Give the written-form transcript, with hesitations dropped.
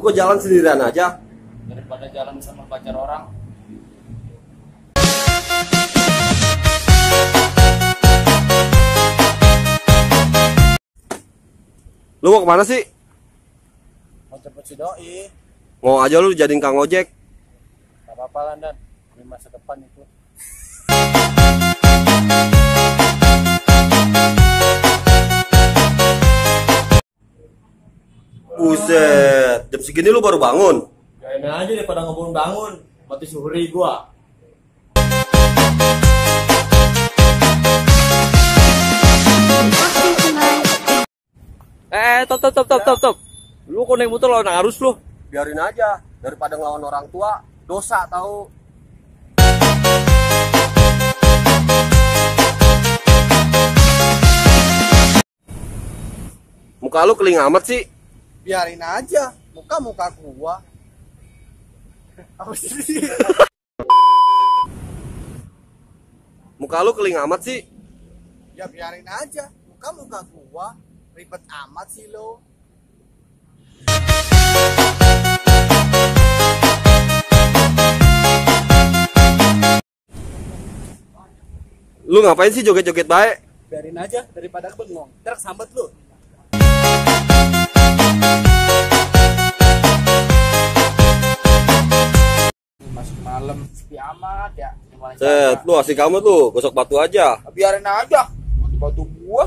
kok jalan sendirian aja? Daripada jalan sama pacar orang. Lu mau kemana sih? Mau cepet si doi. Mau aja lu jadiin kang ojek. Gak apa-apa lah Dan, demi masa depan itu. Buset, jam segini lu baru bangun? Gayain aja daripada ngebangun-bangun. Mati suhuri gua. Top. Lu kok naik motor lawan arus lu? Biarin aja, daripada ngelawan orang tua, dosa tahu. Muka lu keling amat sih. Biarin aja, muka gua. Apa sih? Muka lu keling amat sih. Ya biarin aja, muka gua. Ribet amat sih lo. Lu ngapain sih joget-joget baik? Biarin aja daripada bengong. Ntar sambet lu. Masuk malam, sepi amat ya. Set, lu asik kamu tuh, gosok batu aja. Biarin aja. Batu gua.